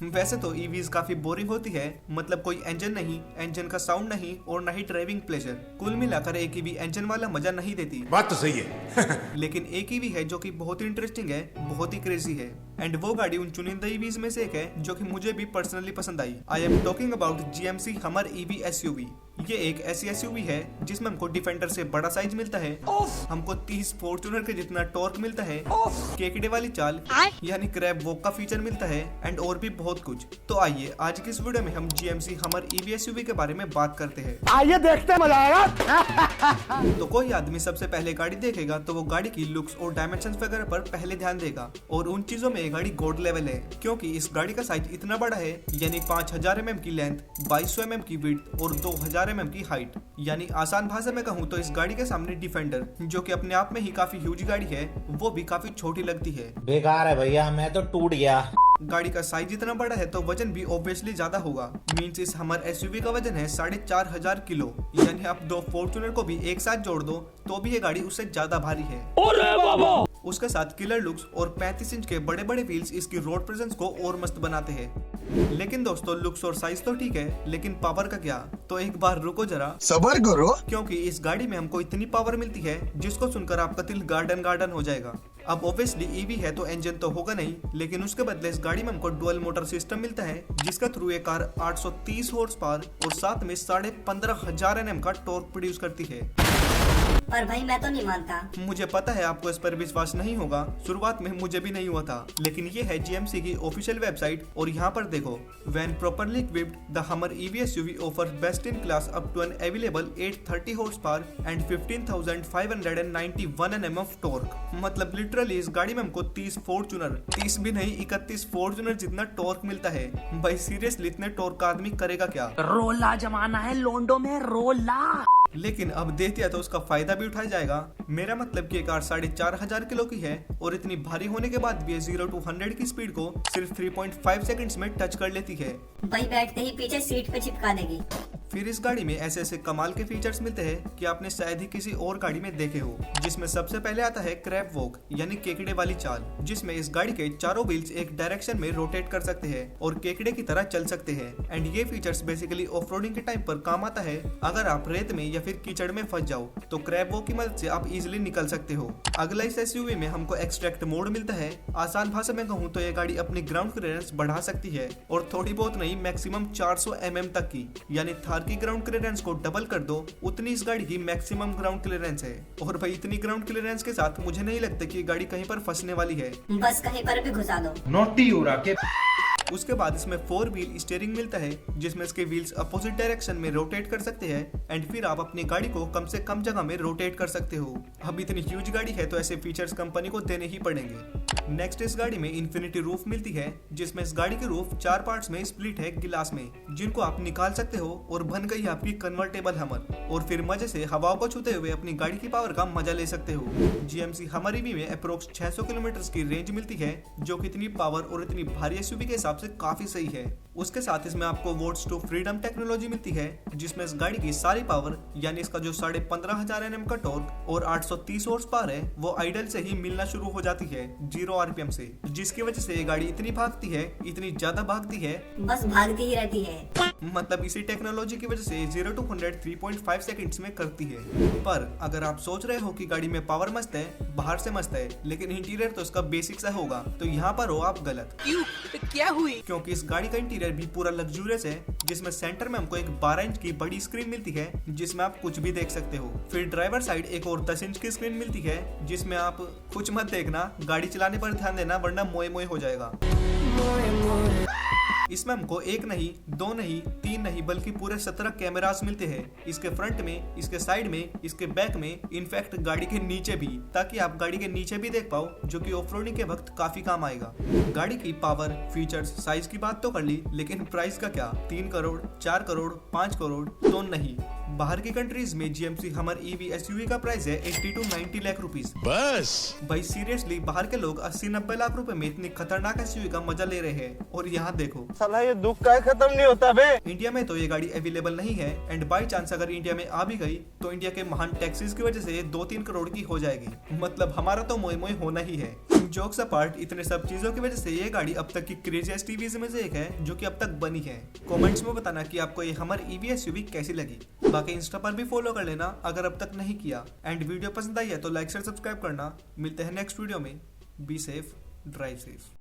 वैसे तो ईवीज काफी बोरिंग होती है, मतलब कोई इंजन नहीं, इंजन का साउंड नहीं और न ही ड्राइविंग प्लेजर। कुल मिलाकर एक ईवी इंजन वाला मजा नहीं देती। बात तो सही है। लेकिन एक ईवी है जो कि बहुत ही इंटरेस्टिंग है, बहुत ही क्रेजी है, एंड वो गाड़ी उन चुनिंदा ईवीज में से एक है जो कि मुझे भी पर्सनली पसंद आई। I am talking about GMC Hummer EV SUV। ये एक ऐसी SUV है जिसमें हमको डिफेंडर से बड़ा साइज मिलता है, हमको 30 फॉर्च्यूनर के जितना टॉर्क मिलता है, केकड़े वाली चाल यानी क्रैब वॉक का फीचर मिलता है, एंड और भी बहुत कुछ। तो आइए आज की इस वीडियो में हम GMC हमर EV SUV के बारे में बात करते हैं। आइए देखते हैं, मजा आएगा। तो कोई आदमी सबसे पहले गाड़ी देखेगा तो वो गाड़ी की लुक्स और डायमेंशंस वगैरह पर पहले ध्यान देगा, और उन चीजों में ये गाड़ी गॉड लेवल है, क्योंकि इस गाड़ी का साइज इतना बड़ा है, यानी 5000 mm की लेंथ, 2200 mm की विड्थ और 2000 mm की हाइट। यानी आसान भाषा में कहूँ तो इस गाड़ी के सामने डिफेंडर, जो कि अपने आप में ही काफी ह्यूज गाड़ी है, वो भी काफी छोटी लगती है। बेकार है भैया, मैं तो टूट गया। गाड़ी का साइज इतना बड़ा है तो वजन भी ऑब्वियसली ज्यादा होगा। मींस इस हमर SUV का वजन है 4500 किलो, यानी आप 2 फॉर्च्यूनर को भी एक साथ जोड़ दो तो भी ये गाड़ी उससे ज्यादा भारी है। अरे बाबा! उसके साथ किलर लुक्स और 35 इंच के बड़े बड़े व्हील्स इसकी रोड प्रेजेंस को और मस्त बनाते हैं। लेकिन दोस्तों लुक्स और साइज तो ठीक है, लेकिन पावर का क्या? तो एक बार रुको जरा, सबर करो, क्योंकि इस गाड़ी में हमको इतनी पावर मिलती है जिसको सुनकर आपका दिल गार्डन गार्डन हो जाएगा। अब ऑब्वियसली ईवी है तो इंजन तो होगा नहीं, लेकिन उसके बदले इस गाड़ी में हमको डुअल मोटर सिस्टम मिलता है, जिसका थ्रू ये कार 830 हॉर्स पावर और साथ में 15,500 Nm का टॉर्क प्रोड्यूस करती है। पर भाई मैं तो नहीं मानता। मुझे पता है आपको इस पर विश्वास नहीं होगा, शुरुआत में मुझे भी नहीं हुआ था, लेकिन ये है GMC की ऑफिशियल वेबसाइट, और यहाँ पर देखो, when properly equipped the Hummer EV SUV offers best in class up to an available 830 horsepower and 15,591 Nm of torque. मतलब लिटरली इस गाड़ी में हमको 30 फॉर्च्यूनर, 30 भी नहीं 31 फॉर्च्यूनर जितना टॉर्क मिलता है। भाई सीरियसली इतने टॉर्क का आदमी करेगा क्या? रोला जमाना है लोंडो में, रोला। लेकिन अब दे दिया तो उसका फायदा भी उठाया जाएगा। मेरा मतलब कि कार 4500 किलो की है और इतनी भारी होने के बाद भी 0 to 100 की स्पीड को सिर्फ 3.5 सेकंड्स में टच कर लेती है। भाई बैठते ही पीछे सीट पे चिपका देगी। फिर इस गाड़ी में ऐसे ऐसे कमाल के फीचर्स मिलते हैं कि आपने शायद ही किसी और गाड़ी में देखे हो, जिसमें सबसे पहले आता है क्रैब वॉक यानी केकड़े वाली चाल, जिसमें इस गाड़ी के चारों व्हील्स एक डायरेक्शन में रोटेट कर सकते हैं और केकड़े की तरह चल सकते हैं। एंड ये फीचर्स बेसिकली ऑफ रोडिंग के टाइम पर काम आता है। अगर आप रेत में या फिर कीचड़ में फंस जाओ तो क्रैब वॉक की मदद से आप इजिली निकल सकते हो। अगला इस SUV में हमको एक्सट्रैक्ट मोड मिलता है। आसान भाषा में कहूँ तो ये गाड़ी अपनी ग्राउंड क्लियरेंस बढ़ा सकती है, और थोड़ी बहुत नहीं, मैक्सिमम 400 mm तक की, यानी थार की ग्राउंड क्लियरेंस को डबल कर दो, उतनी इस गाड़ी की मैक्सिमम ग्राउंड क्लियरेंस है। और भाई इतनी ग्राउंड क्लियरेंस के साथ मुझे नहीं लगता कि ये गाड़ी कहीं पर फंसने वाली है। बस कहीं पर भी घुसा दो। नोटी हो रहा के। उसके बाद इसमें 4 व्हील स्टीयरिंग मिलता है, जिसमें इसके व्हील्स अपोजिट डायरेक्शन में रोटेट कर सकते हैं, एंड फिर आप अपनी गाड़ी को कम से कम जगह में रोटेट कर सकते हो। अब इतनी ह्यूज गाड़ी है तो ऐसे फीचर्स कंपनी को देने ही पड़ेंगे। नेक्स्ट इस गाड़ी में इन्फिनिटी रूफ मिलती है, जिसमें इस गाड़ी की रूफ 4 पार्ट्स में स्प्लिट है गिलास में, जिनको आप निकाल सकते हो और बन गई आपकी कन्वर्टेबल हमर, और फिर मजे से हवाओं को छूते हुए अपनी गाड़ी की पावर का मजा ले सकते हो। GMC हमर EV में अप्रोक्स 600 किलोमीटर की रेंज मिलती है, जो कि इतनी पावर और इतनी भारी SUV के हिसाब से काफी सही है। उसके साथ इसमें आपको वोट्स टू फ्रीडम टेक्नोलॉजी मिलती है, जिसमें इस गाड़ी की सारी पावर, यानी इसका जो 15,500 Nm का टॉर्क और 830 हॉर्स पावर है, वो आइडल से ही मिलना शुरू हो जाती है 0 RPM से, जिसकी वजह से ये गाड़ी इतनी भागती है, इतनी ज्यादा भागती है, बस भागती ही रहती है। मतलब इसी टेक्नोलॉजी की वजह से 0 to 100 3.5 सेकंड्स में करती है। पर अगर आप सोच रहे हो कि गाड़ी में पावर मस्त है, बाहर से मस्त है, लेकिन इंटीरियर तो इसका बेसिक सा होगा, तो यहाँ पर हो आप गलत। क्यों? क्या हुई? क्योंकि इस गाड़ी का इंटीरियर भी पूरा लग्जूरियस है, जिसमें सेंटर में हमको एक 12 इंच की बड़ी स्क्रीन मिलती है, जिसमें आप कुछ भी देख सकते हो। फिर ड्राइवर साइड एक और 10 इंच की स्क्रीन मिलती है, जिसमें आप कुछ मत देखना, गाड़ी चलाने पर ध्यान देना, वरना मोए मोए हो जाएगा। इसमें हमको एक नहीं, 2 नहीं, 3 नहीं, बल्कि पूरे 17 कैमरास मिलते हैं, इसके फ्रंट में, इसके साइड में, इसके बैक में, इनफैक्ट गाड़ी के नीचे भी, ताकि आप गाड़ी के नीचे भी देख पाओ, जो कि ऑफ रोडिंग के वक्त काफी काम आएगा। गाड़ी की पावर, फीचर्स, साइज की बात तो कर ली, लेकिन प्राइस का क्या? 3 करोड़, 4 करोड़, 5 करोड़ तो नहीं। बाहर की कंट्रीज में GMC हमर EV SUV का प्राइस है 80 to 90 लाख रुपीस। बस भाई सीरियसली बाहर के लोग 80-90 लाख रुपए में इतनी खतरनाक SUV का मजा ले रहे हैं, और यहाँ देखो साला ये दुख का खत्म नहीं होता बे। इंडिया में तो ये गाड़ी अवेलेबल नहीं है, एंड बाई चांस अगर इंडिया में आ भी गई तो इंडिया के महान टैक्सेस की वजह से 2-3 करोड़ की हो जाएगी। मतलब हमारा तो मोए मोए होना ही है। जोक्स अपार्ट, इतने सब चीजों की वजह से ये गाड़ी अब तक की क्रेजीएस्ट ईवीज में से एक है जो कि अब तक बनी है। कमेंट्स में बताना कि आपको ये हमर ईवी एसयूवी कैसी लगी। बाकी इंस्टा पर भी फॉलो कर लेना अगर अब तक नहीं किया। एंड वीडियो पसंद आई है तो लाइक शेयर सब्सक्राइब करना। मिलते हैं नेक्स्ट वीडियो में। Be safe, drive safe.